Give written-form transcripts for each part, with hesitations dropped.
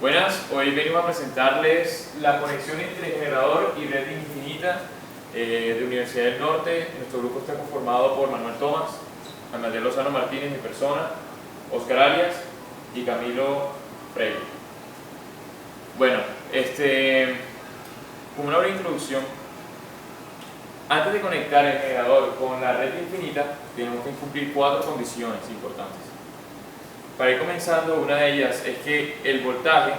Buenas, hoy venimos a presentarles la conexión entre generador y red infinita de Universidad del Norte. Nuestro grupo está conformado por Manuel Tomás, Amadeo Lozano Martínez, mi persona, Oscar Arias y Camilo Freire. Bueno, como una breve introducción, antes de conectar el generador con la red infinita, tenemos que cumplir 4 condiciones importantes. Para ir comenzando, una de ellas es que el voltaje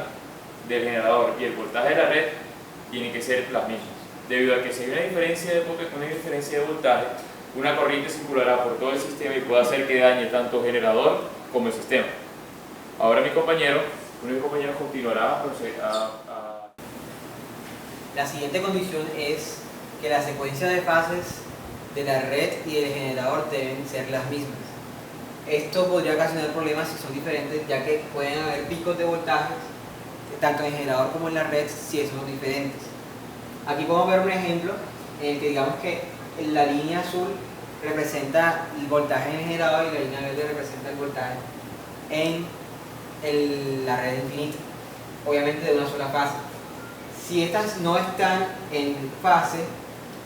del generador y el voltaje de la red tienen que ser las mismas. Debido a que si hay una diferencia de voltaje, una corriente circulará por todo el sistema y puede hacer que dañe tanto el generador como el sistema. Ahora uno de mis compañeros continuará a... La siguiente condición es que la secuencia de fases de la red y del generador deben ser las mismas. Esto podría ocasionar problemas si son diferentes, ya que pueden haber picos de voltaje tanto en el generador como en la red si son diferentes. Aquí podemos ver un ejemplo en el que digamos que la línea azul representa el voltaje en el generador y la línea verde representa el voltaje en la red infinita, obviamente de una sola fase. Si estas no están en fase,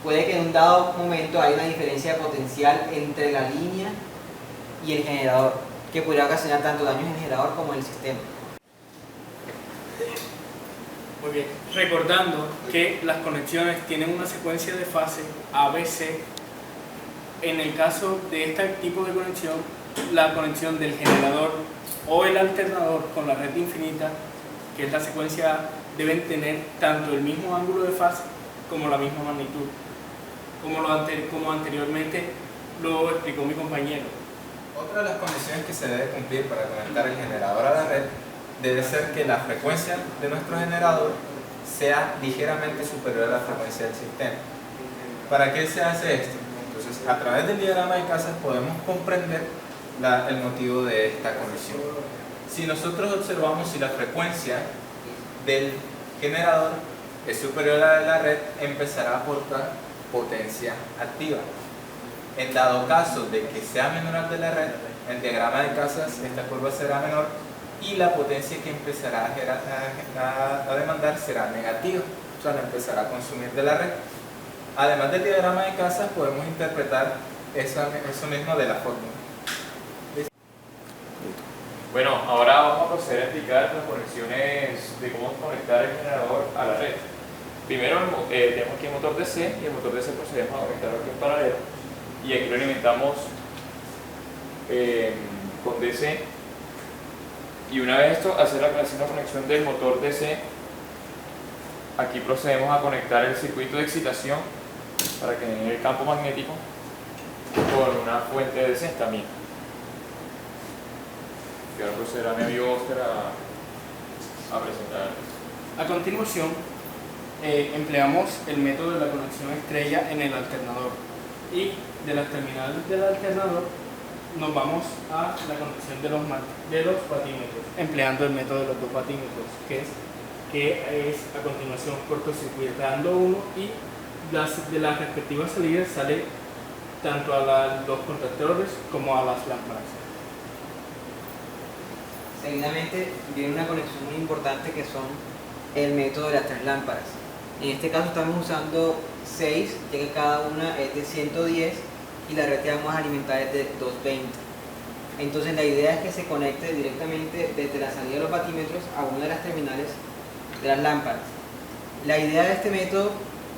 puede que en un dado momento haya una diferencia de potencial entre la línea y el generador, que podría ocasionar tanto daños en el generador como en el sistema. Muy bien, recordando que las conexiones tienen una secuencia de fase ABC. En el caso de este tipo de conexión, la conexión del generador o el alternador con la red infinita, que es la secuencia A, deben tener tanto el mismo ángulo de fase como la misma magnitud, como anteriormente lo explicó mi compañero. Otra de las condiciones que se debe cumplir para conectar el generador a la red debe ser que la frecuencia de nuestro generador sea ligeramente superior a la frecuencia del sistema. ¿Para qué se hace esto? Entonces, a través del diagrama de casas podemos comprender el motivo de esta condición. Si nosotros observamos si la frecuencia del generador es superior a la de la red, empezará a aportar potencia activa. En dado caso de que sea menor al de la red, en el diagrama de casas esta curva será menor y la potencia que empezará a demandar será negativa, o sea, la empezará a consumir de la red. Además del diagrama de casas, podemos interpretar eso mismo de la fórmula. Bueno, ahora vamos a proceder a explicar las conexiones de cómo conectar el generador a la red. Primero tenemos aquí el motor DC y el motor DC procedemos a conectarlo aquí en paralelo y aquí lo alimentamos con DC, y una vez esto hacer la conexión del motor DC, aquí procedemos a conectar el circuito de excitación para que genere el campo magnético con una fuente de DC también. Y ahora procederá mi amigo Oscar a presentar. A continuación, empleamos el método de la conexión estrella en el alternador y de las terminales del alternador nos vamos a la conexión de los patímetros, empleando el método de los 2 patímetros, que es a continuación cortocircuitando uno y de las respectivas salidas sale tanto a los contactores como a las lámparas. Seguidamente viene una conexión muy importante que son el método de las 3 lámparas. En este caso estamos usando 6, ya que cada una es de 110 y la red que vamos a alimentar es de 220. Entonces la idea es que se conecte directamente desde la salida de los patímetros a una de las terminales de las lámparas. La idea de este método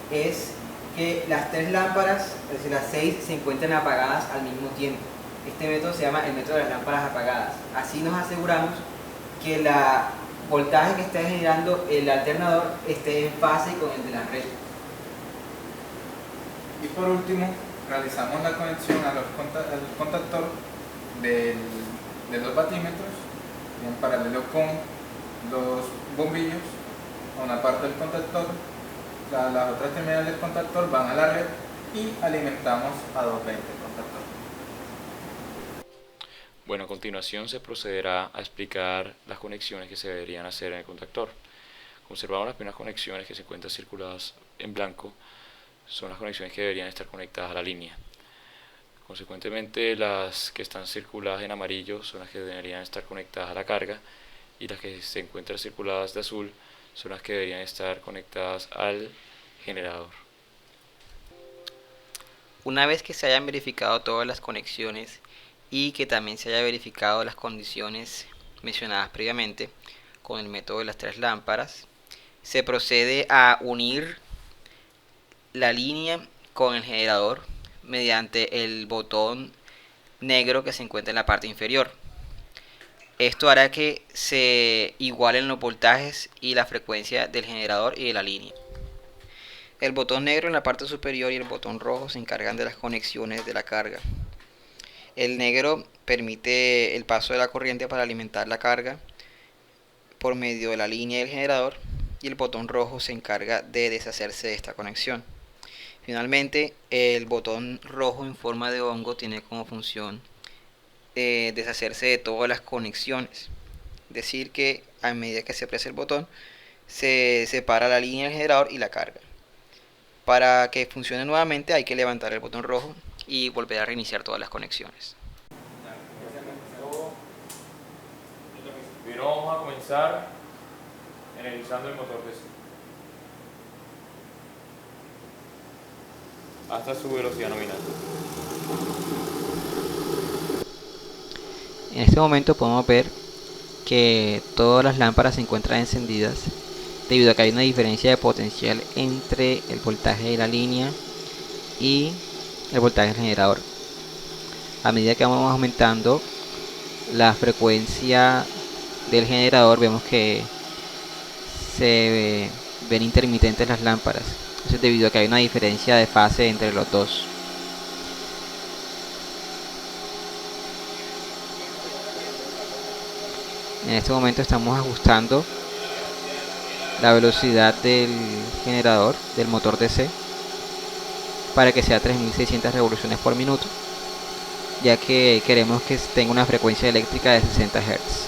es que las 3 lámparas, es decir, las 6, se encuentren apagadas al mismo tiempo. Este método se llama el método de las lámparas apagadas. Así nos aseguramos que el voltaje que está generando el alternador esté en fase con el de la red. Y por último, realizamos la conexión al contactor de los batímetros en paralelo con los bombillos a una parte del contactor. Las otras terminales del contactor van a la red y alimentamos a 220 el contactor. Bueno, a continuación se procederá a explicar las conexiones que se deberían hacer en el contactor. Observamos las primeras conexiones que se encuentran circuladas en blanco, son las conexiones que deberían estar conectadas a la línea. Consecuentemente, las que están circuladas en amarillo son las que deberían estar conectadas a la carga, y las que se encuentran circuladas de azul son las que deberían estar conectadas al generador. Una vez que se hayan verificado todas las conexiones y que también se haya verificado las condiciones mencionadas previamente con el método de las 3 lámparas, se procede a unir la línea con el generador mediante el botón negro que se encuentra en la parte inferior. Esto hará que se igualen los voltajes y la frecuencia del generador y de la línea. El botón negro en la parte superior y el botón rojo se encargan de las conexiones de la carga. El negro permite el paso de la corriente para alimentar la carga por medio de la línea del generador, y el botón rojo se encarga de deshacerse de esta conexión. Finalmente, el botón rojo en forma de hongo tiene como función deshacerse de todas las conexiones. Es decir que a medida que se presa el botón, se separa la línea del generador y la carga. Para que funcione nuevamente hay que levantar el botón rojo y volver a reiniciar todas las conexiones. Primero vamos a comenzar energizando el motor DC hasta su velocidad nominal. En este momento podemos ver que todas las lámparas se encuentran encendidas debido a que hay una diferencia de potencial entre el voltaje de la línea y el voltaje del generador. A medida que vamos aumentando la frecuencia del generador, vemos que se ven intermitentes las lámparas. Eso es debido a que hay una diferencia de fase entre los dos. En este momento estamos ajustando la velocidad del generador del motor DC para que sea 3600 revoluciones por minuto, ya que queremos que tenga una frecuencia eléctrica de 60 Hz.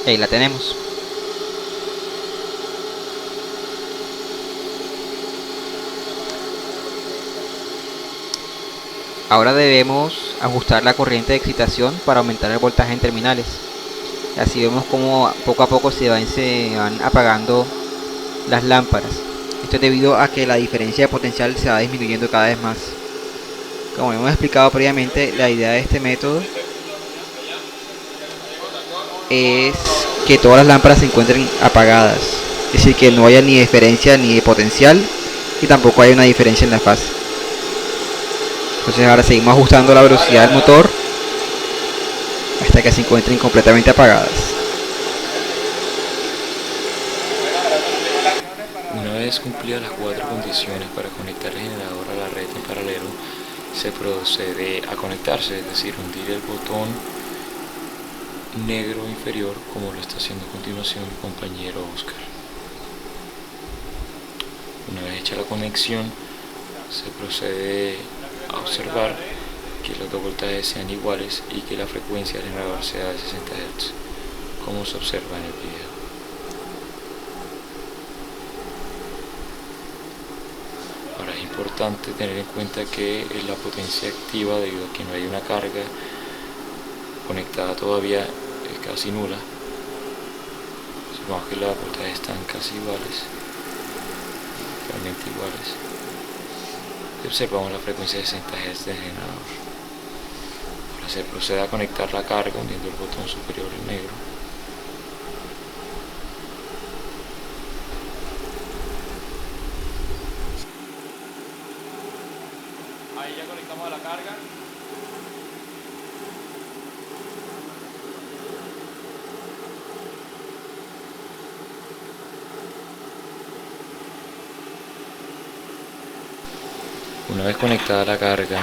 Y ahí la tenemos. Ahora debemos ajustar la corriente de excitación para aumentar el voltaje en terminales. Así vemos como poco a poco se van apagando las lámparas. Esto es debido a que la diferencia de potencial se va disminuyendo cada vez más. Como hemos explicado previamente, la idea de este método es que todas las lámparas se encuentren apagadas, es decir, que no haya ni diferencia ni de potencial y tampoco hay una diferencia en la fase. Entonces ahora seguimos ajustando la velocidad del motor hasta que se encuentren completamente apagadas. Una vez cumplidas las 4 condiciones para conectar el generador a la red en paralelo, se procede a conectarse, es decir, hundir el botón negro inferior como lo está haciendo a continuación mi compañero Oscar. Una vez hecha la conexión, se procede a observar que los dos voltajes sean iguales y que la frecuencia del generador sea de 60 Hz, como se observa en el video. Ahora es importante tener en cuenta que la potencia activa, debido a que no hay una carga conectada todavía, es casi nula. Supongamos que los voltajes están casi iguales, realmente iguales. Y observamos la frecuencia de 60 Hz del generador. Ahora se procede a conectar la carga hundiendo el botón superior en negro. Ahí ya conectamos a la carga. Una vez conectada la carga,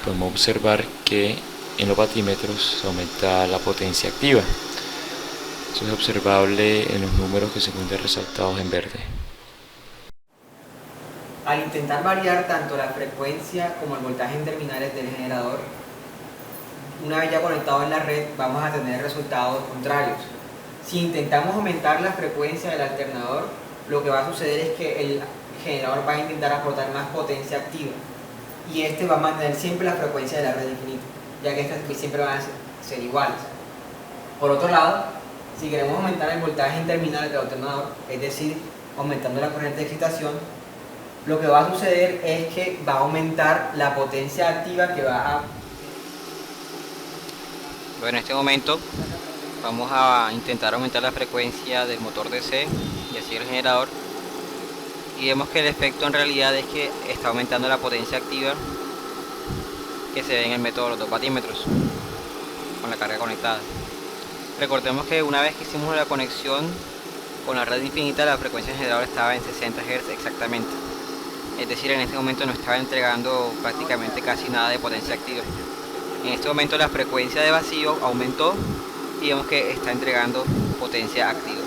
podemos observar que en los batímetros se aumenta la potencia activa. Eso es observable en los números que se encuentran resaltados en verde. Al intentar variar tanto la frecuencia como el voltaje en terminales del generador, una vez ya conectado en la red, vamos a tener resultados contrarios. Si intentamos aumentar la frecuencia del alternador, lo que va a suceder es que el generador va a intentar aportar más potencia activa y este va a mantener siempre la frecuencia de la red infinita, ya que estas siempre van a ser iguales. Por otro lado, si queremos aumentar el voltaje en terminal del alternador, es decir, aumentando la corriente de excitación, lo que va a suceder es que va a aumentar la potencia activa que va a... Bueno, en este momento vamos a intentar aumentar la frecuencia del motor DC y así el generador, y vemos que el efecto en realidad es que está aumentando la potencia activa que se ve en el método de los 2 vatímetros con la carga conectada. Recordemos que una vez que hicimos la conexión con la red infinita, la frecuencia del generador estaba en 60 Hz exactamente, es decir, en este momento no estaba entregando prácticamente casi nada de potencia activa. En este momento la frecuencia de vacío aumentó y vemos que está entregando potencia activa.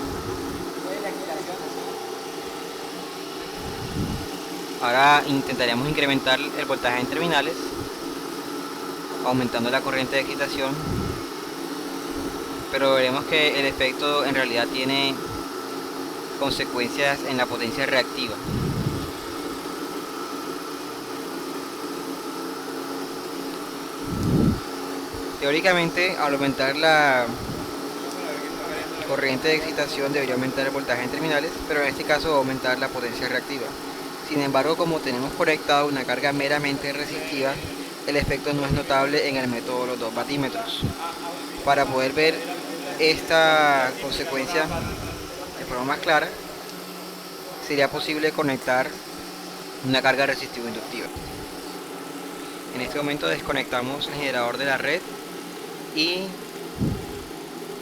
Ahora intentaremos incrementar el voltaje en terminales, aumentando la corriente de excitación, pero veremos que el efecto en realidad tiene consecuencias en la potencia reactiva. Teóricamente, al aumentar la corriente de excitación debería aumentar el voltaje en terminales, pero en este caso va a aumentar la potencia reactiva. Sin embargo, como tenemos conectado una carga meramente resistiva, el efecto no es notable en el método de los 2 vatímetros. Para poder ver esta consecuencia de forma más clara, sería posible conectar una carga resistiva inductiva. En este momento desconectamos el generador de la red y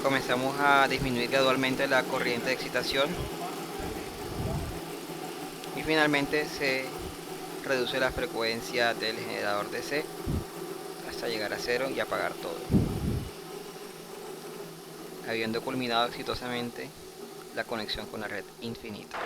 comenzamos a disminuir gradualmente la corriente de excitación y finalmente se reduce la frecuencia del generador DC hasta llegar a 0 y apagar todo, habiendo culminado exitosamente la conexión con la red infinita.